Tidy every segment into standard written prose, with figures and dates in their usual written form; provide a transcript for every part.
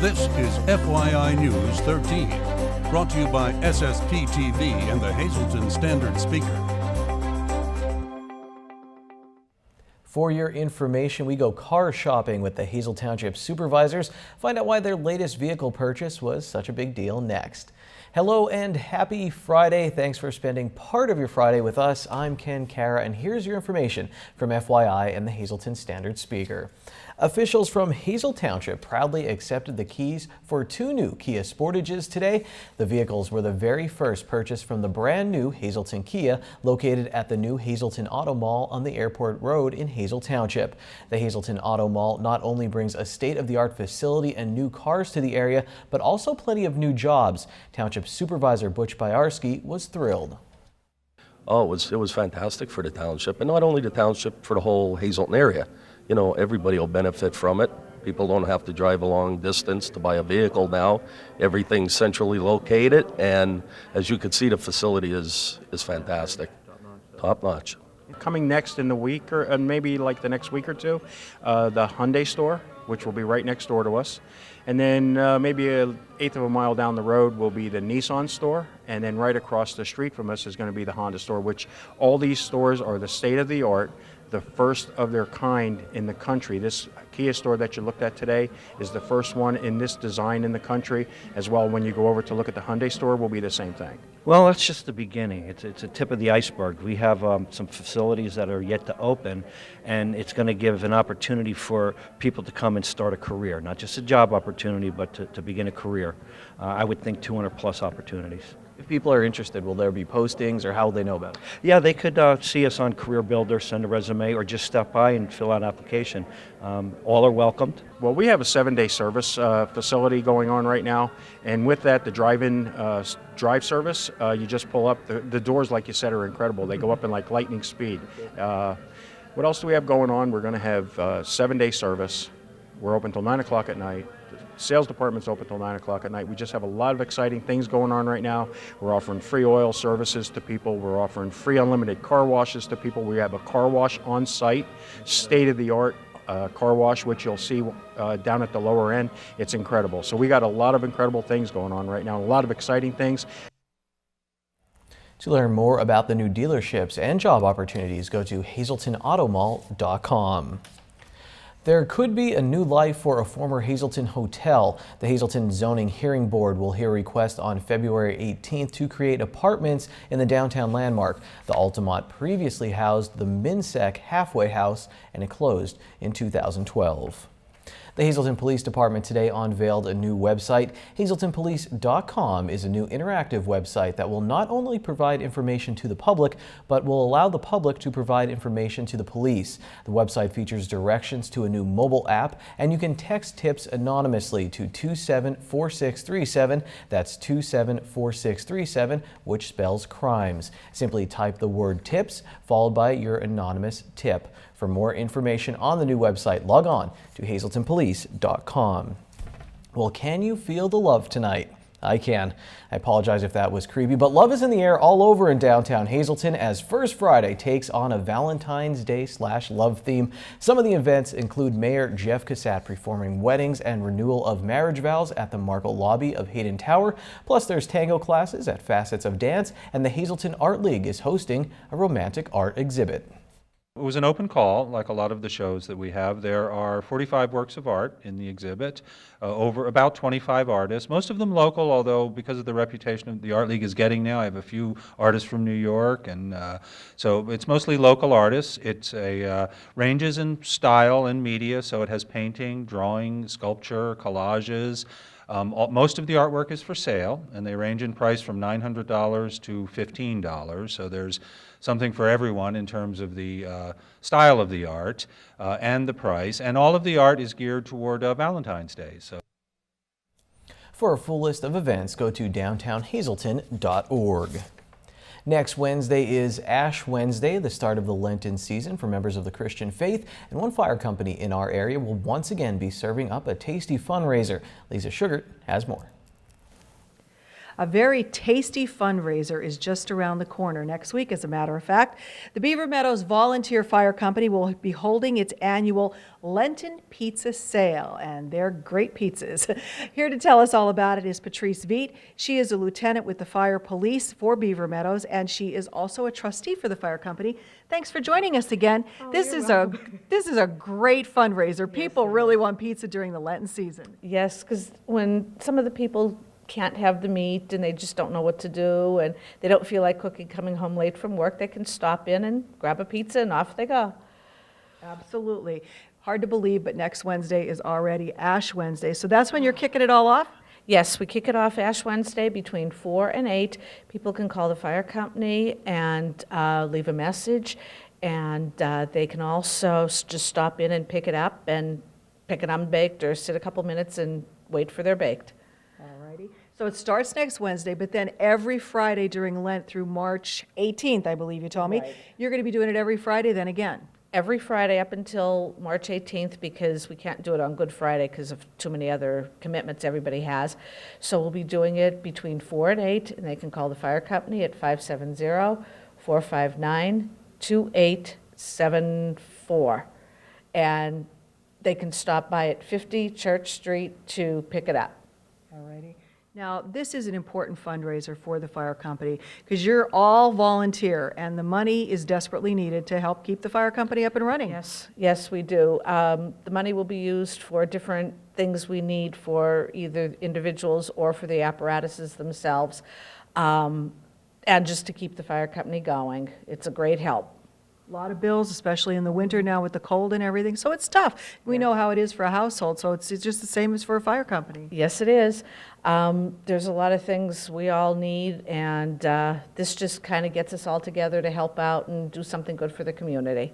This is FYI News 13, brought to you by SSPTV and the Hazleton Standard Speaker. For your information, we go car shopping with the Hazle Township supervisors. Find out why their latest vehicle purchase was such a big deal next. Hello and happy Friday. Thanks for spending part of your Friday with us. I'm Ken Kara, and here's your information from FYI and the Hazleton Standard Speaker. Officials from Hazle Township proudly accepted the keys for 2 new Kia Sportages today. The vehicles were the very first purchased from the brand new Hazleton Kia, located at the new Hazleton Auto Mall on the Airport Road in Hazle Township. The Hazleton Auto Mall not only brings a state-of-the-art facility and new cars to the area, but also plenty of new jobs. Township Supervisor Butch Byarski was thrilled. Oh, it was fantastic for the township, and not only the township, for the whole Hazleton area. You know, everybody will benefit from it. People don't have to drive a long distance to buy a vehicle now. Everything's centrally located, and as you can see, the facility is fantastic. Top notch. Coming next in the week, or maybe like the next week or two, the Hyundai store, which will be right next door to us. And then maybe an eighth of a mile down the road will be the Nissan store. And then right across the street from us is going to be the Honda store, which all these stores are the state-of-the-art, the first of their kind in the country. This Kia store that you looked at today is the first one in this design in the country. As well, when you go over to look at the Hyundai store, will be the same thing. Well, that's just the beginning. It's a tip of the iceberg. We have some facilities that are yet to open, and it's going to give an opportunity for people to come and start a career, not just a job opportunity, but to begin a career. I would think 200 plus opportunities. If people are interested, will there be postings, or how will they know about it? Yeah, they could see us on Career Builder, send a resume, or just stop by and fill out an application. All are welcomed. Well, we have a 7-day service facility going on right now, and with that, the drive-in drive service, you just pull up. The doors, like you said, are incredible. They go up in like lightning speed. What else do we have going on? We're going to have 7-day service. We're open till 9 o'clock at night. Sales department's open till 9 o'clock at night. We just have a lot of exciting things going on right now. We're offering free oil services to people. We're offering free unlimited car washes to people. We have a car wash on site, state-of-the-art car wash, which you'll see down at the lower end. It's incredible. So we got a lot of incredible things going on right now, a lot of exciting things. To learn more about the new dealerships and job opportunities, go to HazletonAutomall.com. There could be a new life for a former Hazleton hotel. The Hazleton Zoning Hearing Board will hear a request on February 18th to create apartments in the downtown landmark. The Altamont previously housed the Minsek Halfway House, and it closed in 2012. The Hazleton Police Department today unveiled a new website. HazletonPolice.com is a new interactive website that will not only provide information to the public, but will allow the public to provide information to the police. The website features directions to a new mobile app, and you can text tips anonymously to 274637. That's 274637, which spells crimes. Simply type the word tips followed by your anonymous tip. For more information on the new website, log on to HazletonPolice.com. Well, can you feel the love tonight? I can. I apologize if that was creepy, but love is in the air all over in downtown Hazleton as First Friday takes on a Valentine's Day / love theme. Some of the events include Mayor Jeff Cassatt performing weddings and renewal of marriage vows at the Margaret lobby of Hayden Tower. Plus, there's tango classes at Facets of Dance, and the Hazleton Art League is hosting a romantic art exhibit. It was an open call, like a lot of the shows that we have. There are 45 works of art in the exhibit, over about 25 artists, most of them local, although because of the reputation the Art League is getting now, I have a few artists from New York, and so it's mostly local artists. It's ranges in style and media, so it has painting, drawing, sculpture, collages. Most of the artwork is for sale, and they range in price from $900 to $15, so there's something for everyone in terms of the style of the art and the price, and all of the art is geared toward Valentine's Day. So, for a full list of events, go to downtownhazelton.org. Next Wednesday is Ash Wednesday, the start of the Lenten season for members of the Christian faith, and one fire company in our area will once again be serving up a tasty fundraiser. Lisa Sugart has more. A very tasty fundraiser is just around the corner. Next week, as a matter of fact, the Beaver Meadows Volunteer Fire Company will be holding its annual Lenten Pizza Sale, and they're great pizzas. Here to tell us all about it is Patrice Veet. She is a lieutenant with the Fire Police for Beaver Meadows, and she is also a trustee for the fire company. Thanks for joining us again. This is a great fundraiser. People really want pizza during the Lenten season. Yes, because when some of the people can't have the meat and they just don't know what to do and they don't feel like cooking coming home late from work, they can stop in and grab a pizza and off they go. Absolutely. Hard to believe, but next Wednesday is already Ash Wednesday. So that's when you're kicking it all off? Yes, we kick it off Ash Wednesday between 4 and 8. People can call the fire company and leave a message, and they can also just stop in and pick it up and pick it unbaked or sit a couple minutes and wait for their baked. Alrighty. So it starts next Wednesday, but then every Friday during Lent through March 18th, I believe you told me, you're going to be doing it every Friday then again. Every Friday up until March 18th, because we can't do it on Good Friday because of too many other commitments everybody has. So we'll be doing it between 4 and 8, and they can call the fire company at 570-459-2874. And they can stop by at 50 Church Street to pick it up. Alrighty. Now, this is an important fundraiser for the fire company because you're all volunteer and the money is desperately needed to help keep the fire company up and running. Yes, we do. The money will be used for different things we need for either individuals or for the apparatuses themselves, and just to keep the fire company going. It's a great help. A lot of bills, especially in the winter now with the cold and everything, so it's tough. We know how it is for a household, so it's just the same as for a fire company. Yes, it is. There's a lot of things we all need, and this just kind of gets us all together to help out and do something good for the community.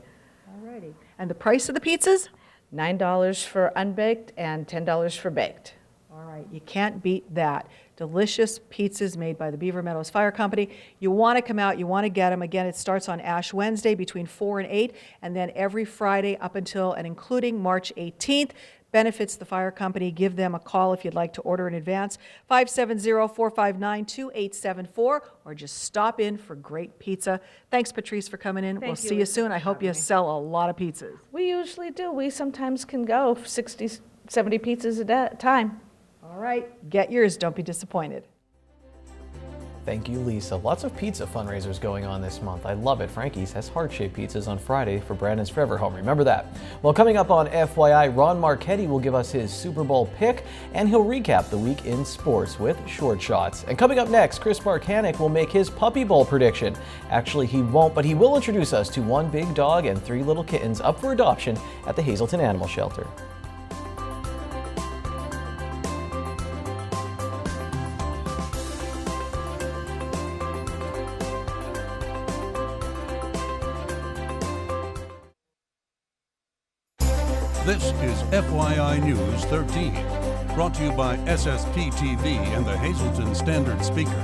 Alrighty. And the price of the pizzas? $9 for unbaked and $10 for baked. All right, you can't beat that. Delicious pizzas made by the Beaver Meadows Fire Company. You want to come out, you want to get them. Again, it starts on Ash Wednesday between 4 and 8, and then every Friday up until and including March 18th. Benefits the fire company. Give them a call if you'd like to order in advance, 570-459-2874, or just stop in for great pizza. Thanks, Patrice, for coming in. We'll see you soon. I hope you sell a lot of pizzas. We usually do. We sometimes can go 60, 70 pizzas a time. All right, get yours. Don't be disappointed. Thank you, Lisa. Lots of pizza fundraisers going on this month. I love it. Frankie's has heart-shaped pizzas on Friday for Brandon's Forever Home. Remember that. Well, coming up on FYI, Ron Marchetti will give us his Super Bowl pick, and he'll recap the week in sports with short shots. And coming up next, Chris Marcanic will make his Puppy Bowl prediction. Actually, he won't, but he will introduce us to one big dog and 3 little kittens up for adoption at the Hazleton Animal Shelter. This is FYI News 13, brought to you by SSPTV and the Hazleton Standard Speaker.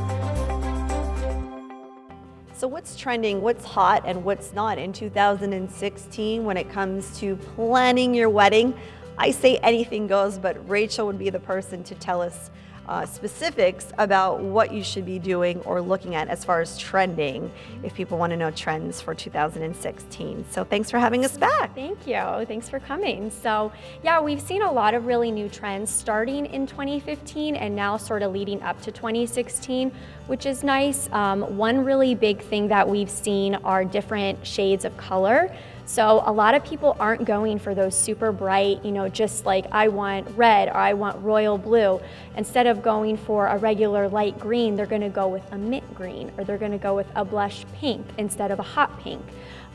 So what's trending, what's hot, and what's not in 2016 when it comes to planning your wedding? I say anything goes, but Rachel would be the person to tell us specifics about what you should be doing or looking at as far as trending, if people want to know trends for 2016. So thanks for having us back. Thank you. Thanks for coming. So yeah, we've seen a lot of really new trends starting in 2015 and now sort of leading up to 2016, which is nice. One really big thing that we've seen are different shades of color. So a lot of people aren't going for those super bright, just like I want red or I want royal blue. Instead of going for a regular light green, they're gonna go with a mint green, or they're gonna go with a blush pink instead of a hot pink.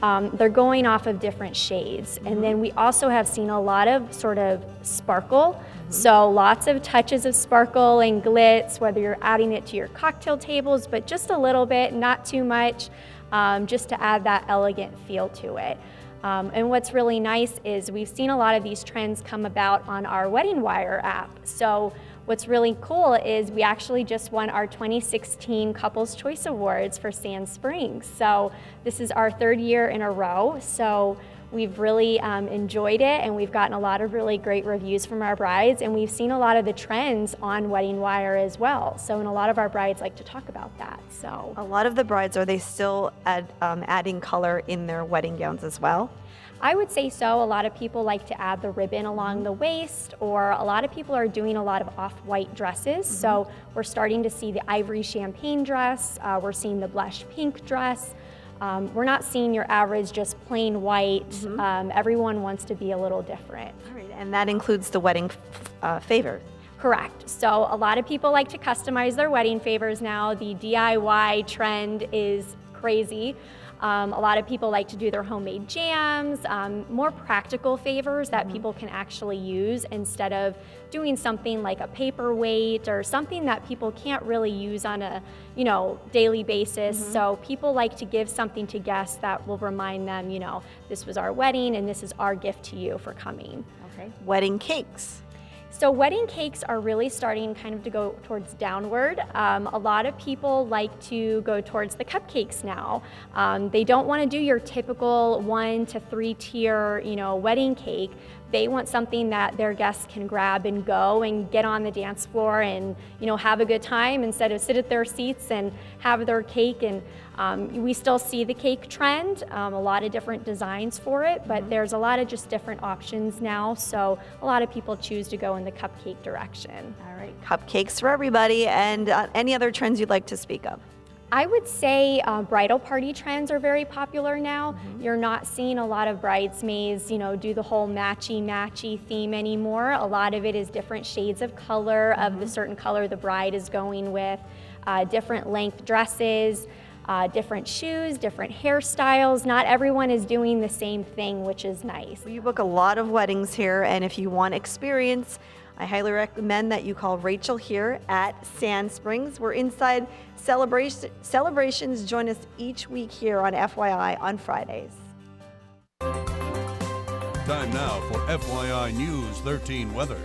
They're going off of different shades. And then we also have seen a lot of sort of sparkle. So lots of touches of sparkle and glitz, whether you're adding it to your cocktail tables, but just a little bit, not too much, just to add that elegant feel to it. And what's really nice is we've seen a lot of these trends come about on our Wedding Wire app. So what's really cool is we actually just won our 2016 Couples Choice Awards for Sand Springs. So this is our 3rd year in a row. So we've really enjoyed it, and we've gotten a lot of really great reviews from our brides, and we've seen a lot of the trends on Wedding Wire as well. So, and a lot of our brides like to talk about that. So, A lot of the brides, are they still adding color in their wedding gowns as well? I would say so. A lot of people like to add the ribbon along the waist, or a lot of people are doing a lot of off-white dresses. So we're starting to see the ivory champagne dress, we're seeing the blush pink dress. We're not seeing your average just plain white. Everyone wants to be a little different. All right, and that includes the wedding favors. Correct. So a lot of people like to customize their wedding favors now. The DIY trend is crazy. A lot of people like to do their homemade jams, more practical favors that people can actually use instead of doing something like a paperweight or something that people can't really use on a, daily basis. So people like to give something to guests that will remind them, this was our wedding and this is our gift to you for coming. Okay. Wedding cakes. So wedding cakes are really starting kind of to go towards downward. A lot of people like to go towards the cupcakes now. They don't want to do your typical 1 to 3 tier, wedding cake. They want something that their guests can grab and go and get on the dance floor and, have a good time instead of sit at their seats and have their cake. And we still see the cake trend, a lot of different designs for it, but there's a lot of just different options now. So a lot of people choose to go in the cupcake direction. All right, cupcakes for everybody. And any other trends you'd like to speak of? I would say bridal party trends are very popular now. You're not seeing a lot of bridesmaids, do the whole matchy theme anymore. A lot of it is different shades of color of the certain color the bride is going with, different length dresses, different shoes, different hairstyles. Not everyone is doing the same thing, which is nice. Well, you book a lot of weddings here, and if you want experience, I highly recommend that you call Rachel here at Sand Springs. We're inside celebrations. Join us each week here on FYI on Fridays. Time now for FYI News 13 weather.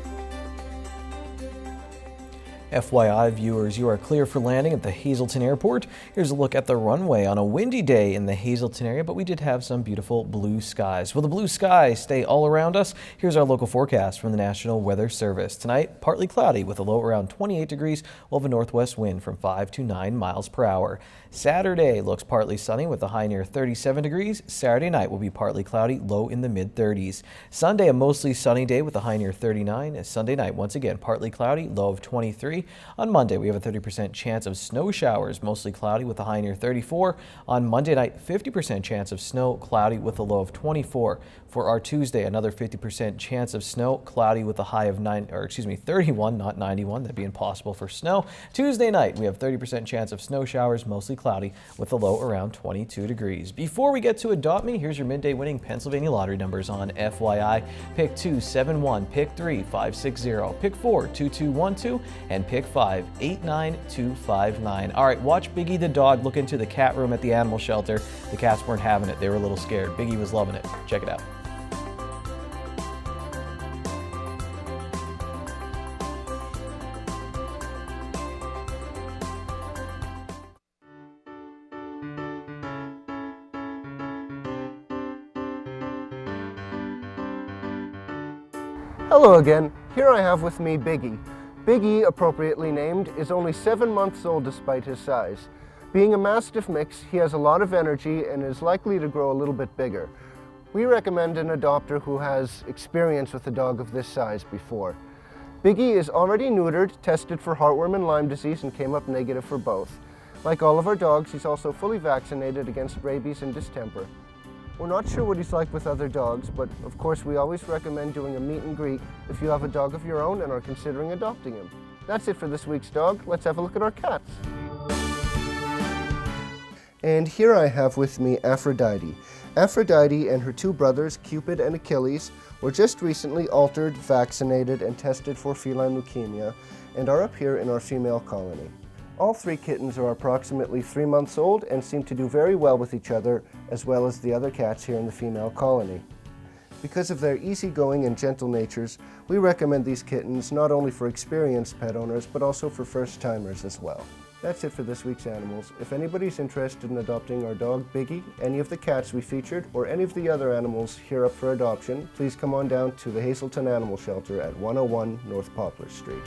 FYI viewers, you are clear for landing at the Hazleton Airport. Here's a look at the runway on a windy day in the Hazleton area, but we did have some beautiful blue skies. Will the blue skies stay all around us? Here's our local forecast from the National Weather Service. Tonight, partly cloudy with a low around 28 degrees. We'll have a northwest wind from 5 to 9 miles per hour. Saturday looks partly sunny with a high near 37 degrees. Saturday night will be partly cloudy, low in the mid-30s. Sunday, a mostly sunny day with a high near 39. Sunday night, once again, partly cloudy, low of 23. On Monday, we have a 30% chance of snow showers, mostly cloudy with a high near 34. On Monday night, 50% chance of snow, cloudy with a low of 24. For our Tuesday, another 50% chance of snow, cloudy with a high of 31, not 91. That'd be impossible for snow. Tuesday night, we have 30% chance of snow showers, mostly cloudy with a low around 22 degrees. Before we get to Adopt Me, here's your midday winning Pennsylvania lottery numbers on FYI. Pick 2, 7, 1, pick 3, 5, 6, 0, pick 4, 2, 2, 1, 2, and pick 5, 8, 9, 2, 5, 9. All right, watch Biggie the dog look into the cat room at the animal shelter. The cats weren't having it. They were a little scared. Biggie was loving it. Check it out. Hello again. Here I have with me Biggie. Biggie, appropriately named, is only 7 months old despite his size. Being a Mastiff mix, he has a lot of energy and is likely to grow a little bit bigger. We recommend an adopter who has experience with a dog of this size before. Biggie is already neutered, tested for heartworm and Lyme disease, and came up negative for both. Like all of our dogs, he's also fully vaccinated against rabies and distemper. We're not sure what he's like with other dogs, but of course we always recommend doing a meet and greet if you have a dog of your own and are considering adopting him. That's it for this week's dog. Let's have a look at our cats. And here I have with me Aphrodite. Aphrodite and her 2 brothers, Cupid and Achilles, were just recently altered, vaccinated, and tested for feline leukemia, and are up here in our female colony. All 3 kittens are approximately 3 months old and seem to do very well with each other, as well as the other cats here in the female colony. Because of their easygoing and gentle natures, we recommend these kittens not only for experienced pet owners, but also for first-timers as well. That's it for this week's Animals. If anybody's interested in adopting our dog Biggie, any of the cats we featured, or any of the other animals here up for adoption, please come on down to the Hazleton Animal Shelter at 101 North Poplar Street.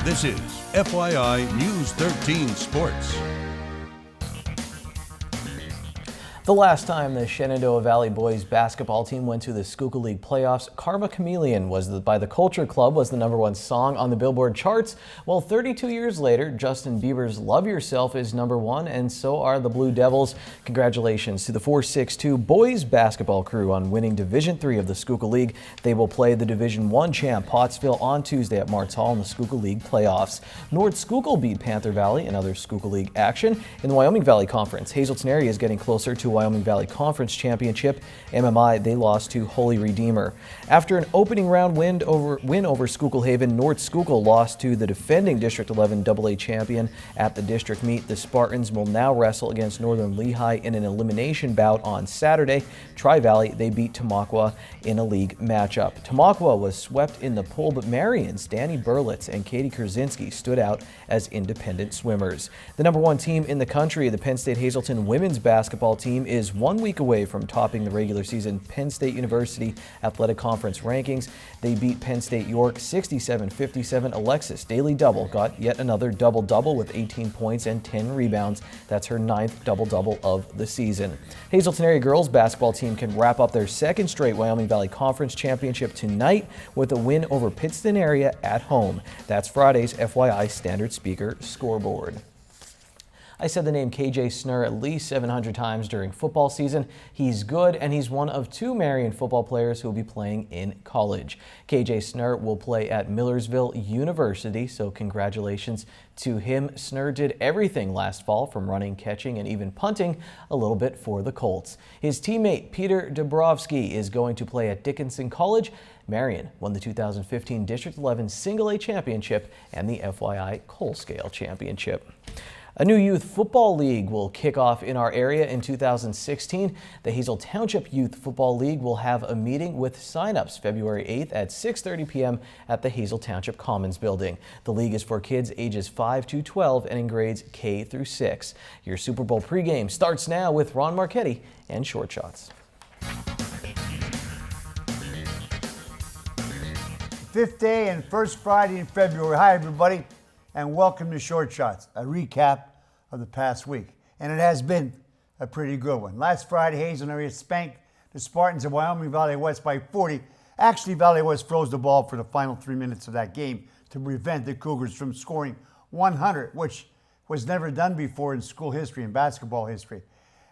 This is FYI News 13 Sports. The last time the Shenandoah Valley boys basketball team went to the Schuylkill League playoffs, Karma Chameleon by the Culture Club was the #1 song on the Billboard charts. Well, 32 years later, Justin Bieber's Love Yourself is #1, and so are the Blue Devils. Congratulations to the 462 boys basketball crew on winning Division III of the Schuylkill League. They will play the Division I champ Pottsville on Tuesday at Martz Hall in the Schuylkill League playoffs. North Schuylkill beat Panther Valley in other Schuylkill League action. In the Wyoming Valley Conference, Hazleton area is getting closer to Wyoming Valley Conference Championship. MMI, they lost to Holy Redeemer. After an opening round win over Schuylkill Haven, North Schuylkill lost to the defending District 11 AA champion at the district meet. The Spartans will now wrestle against Northern Lehigh in an elimination bout on Saturday. Tri-Valley, they beat Tamaqua in a league matchup. Tamaqua was swept in the pool, but Marion's Danny Berlitz and Katie Kurzinski stood out as independent swimmers. The #1 team in the country, the Penn State Hazleton women's basketball team, is 1 week away from topping the regular season Penn State University Athletic Conference rankings. They beat Penn State York 67-57. Alexis Daily Double got yet another double-double with 18 points and 10 rebounds. That's her 9th double-double of the season. Hazleton area girls basketball team can wrap up their second straight Wyoming Valley Conference Championship tonight with a win over Pittston area at home. That's Friday's FYI Standard Speaker scoreboard. I said the name KJ Snurr at least 700 times during football season. He's good, and he's one of 2 Marion football players who will be playing in college. KJ Snurr will play at Millersville University, so congratulations to him. Snurr did everything last fall, from running, catching, and even punting a little bit for the Colts. His teammate Peter Dabrowski is going to play at Dickinson College. Marion won the 2015 District 11 Single A Championship and the FYI Coal Scale Championship. A new youth football league will kick off in our area in 2016. The Hazel Township Youth Football League will have a meeting with signups February 8th at 6:30 p.m. at the Hazel Township Commons building. The league is for kids ages 5 to 12 and in grades K through 6. Your Super Bowl pregame starts now with Ron Marchetti and Short Shots. Fifth day and first Friday in February. Hi, everybody, and welcome to Short Shots, a recap of the past week. And it has been a pretty good one. Last Friday, Hazel area spanked the Spartans of Wyoming Valley West by 40. Actually, Valley West froze the ball for the final 3 minutes of that game to prevent the Cougars from scoring 100, which was never done before in school history and basketball history,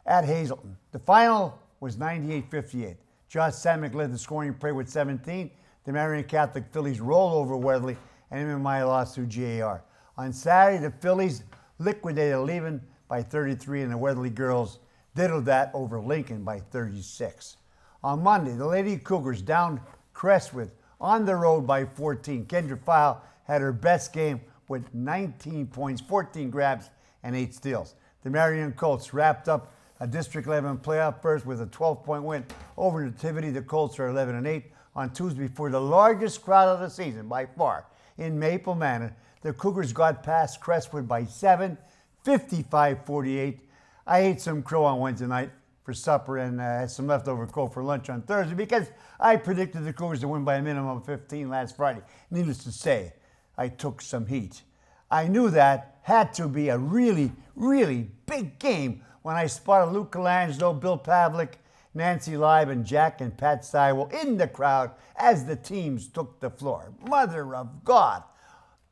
at Hazleton. The final was 98-58. Josh Samick led the scoring parade with 17. The Marion Catholic Phillies rolled over Weatherly, and MMI lost to GAR. On Saturday, the Phillies liquidated Leven by 33, and the Weatherly girls diddled that over Lincoln by 36. On Monday, the Lady Cougars downed Crestwood on the road by 14. Kendra File had her best game with 19 points, 14 grabs, and 8 steals. The Marion Colts wrapped up a District 11 playoff berth with a 12-point win over Nativity. The Colts are 11-8 on Tuesday before the largest crowd of the season by far in Maple Manor. The Cougars got past Crestwood by 7, 55-48. I ate some crow on Wednesday night for supper and had some leftover crow for lunch on Thursday because I predicted the Cougars to win by a minimum of 15 last Friday. Needless to say, I took some heat. I knew that had to be a really, really big game when I spotted Luke Colangelo, Bill Pavlik, Nancy Leib, and Jack and Pat Sywell in the crowd as the teams took the floor. Mother of God.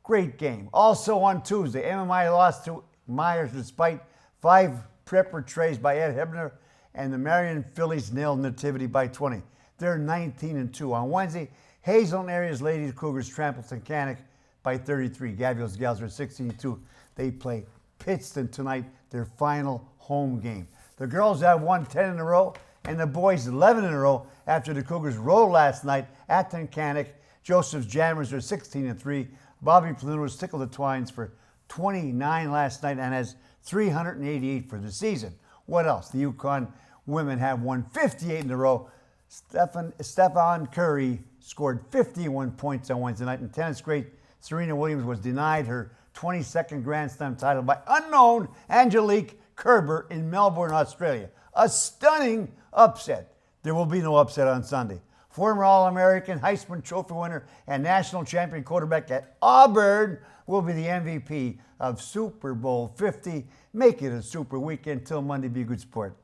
Great game. Also on Tuesday, MMI lost to Myers despite 5 prepper trays by Ed Hebner, and the Marion Phillies nailed Nativity by 20. They're 19-2. On Wednesday, Hazleton area's Lady Cougars trampled Tunkhannock by 33. Gaviel's Gals are 16-2. They play Pittston tonight, their final home game. The girls have won 10 in a row, and the boys 11 in a row after the Cougars rolled last night at Tunkhannock. Joseph's Jammers are 16-3 Bobby Plano's tickled the twines for 29 last night and has 388 for the season. What else? The Yukon women have won 58 in a row. Stefan Curry scored 51 points on Wednesday night, and tennis great Serena Williams was denied her 22nd Grand Slam title by unknown Angelique Kerber in Melbourne, Australia. A stunning upset. There will be no upset on Sunday. Former All-American, Heisman Trophy winner, and national champion quarterback at Auburn will be the MVP of Super Bowl 50. Make it a super weekend till Monday. Be a good sport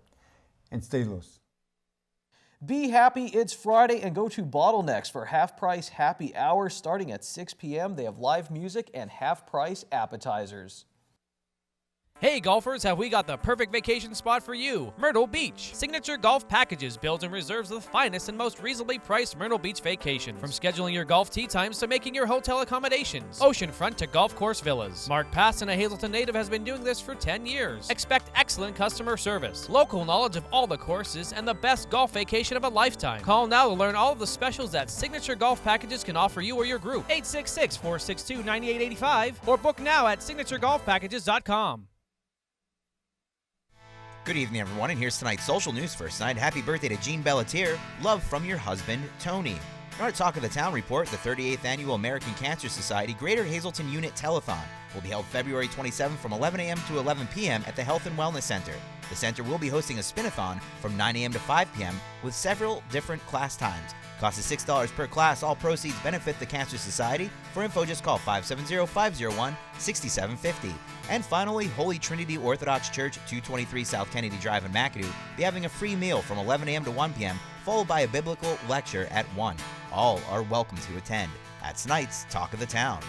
and stay loose. Be happy, it's Friday, and go to Bottlenecks for half-price happy hour starting at 6 p.m. They have live music and half-price appetizers. Hey golfers, have we got the perfect vacation spot for you? Myrtle Beach. Signature Golf Packages builds and reserves the finest and most reasonably priced Myrtle Beach vacations. From scheduling your golf tee times to making your hotel accommodations. Oceanfront to golf course villas. Mark Passon, a Hazleton native, has been doing this for 10 years. Expect excellent customer service, local knowledge of all the courses, and the best golf vacation of a lifetime. Call now to learn all of the specials that Signature Golf Packages can offer you or your group. 866-462-9885 or book now at signaturegolfpackages.com. Good evening, everyone, and here's tonight's social news first night. Happy birthday to Jean Belletiere. Love from your husband, Tony. In our Talk of the Town report, the 38th Annual American Cancer Society Greater Hazleton Unit Telethon will be held February 27th from 11 a.m. to 11 p.m. at the Health and Wellness Center. The center will be hosting a spin-a-thon from 9 a.m. to 5 p.m. with several different class times. Cost is $6 per class. All proceeds benefit the Cancer Society. For info, just call 570-501-6750. And finally, Holy Trinity Orthodox Church, 223 South Kennedy Drive in McAdoo, be having a free meal from 11 a.m. to 1 p.m., followed by a biblical lecture at 1. All are welcome to attend. That's tonight's Talk of the Town.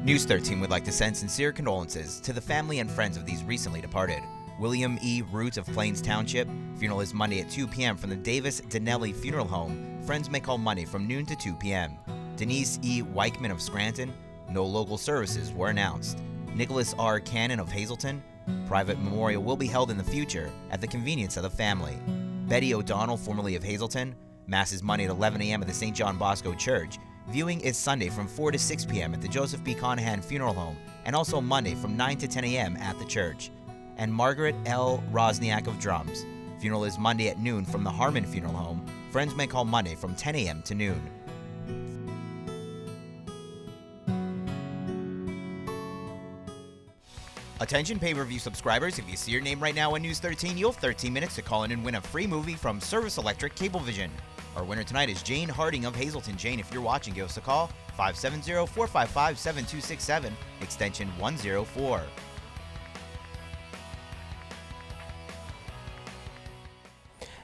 News 13 would like to send sincere condolences to the family and friends of these recently departed. William E. Root of Plains Township. Funeral is Monday at 2 p.m. from the Davis Dinelli Funeral Home. Friends may call Monday from noon to 2 p.m. Denise E. Weichman of Scranton. No local services were announced. Nicholas R. Cannon of Hazleton. Private memorial will be held in the future at the convenience of the family. Betty O'Donnell, formerly of Hazleton. Mass is Monday at 11 a.m. at the St. John Bosco Church. Viewing is Sunday from 4 to 6 p.m. at the Joseph B. Conahan Funeral Home, and also Monday from 9 to 10 a.m. at the church. And Margaret L. Roczniak of Drums. Funeral is Monday at noon from the Harman Funeral Home. Friends may call Monday from 10 a.m. to noon. Attention pay-per-view subscribers, if you see your name right now on News 13, you'll have 13 minutes to call in and win a free movie from Service Electric Cablevision. Our winner tonight is Jane Harding of Hazleton. Jane, if you're watching, give us a call, 570-455-7267, extension 104.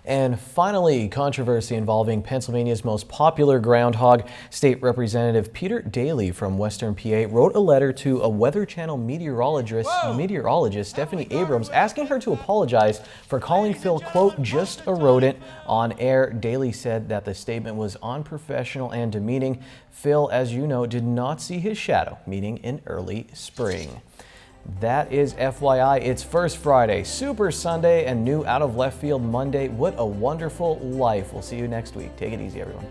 And finally, controversy involving Pennsylvania's most popular groundhog. State Representative Peter Daly from Western PA wrote a letter to a Weather Channel meteorologist Stephanie Abrams, asking her to apologize for calling Phil, quote, just a rodent on air. Daly said that the statement was unprofessional and demeaning. Phil, as you know, did not see his shadow, meaning in early spring. That is FYI. It's First Friday, Super Sunday, and new Out of Left Field Monday. What a wonderful life. We'll see you next week. Take it easy, everyone.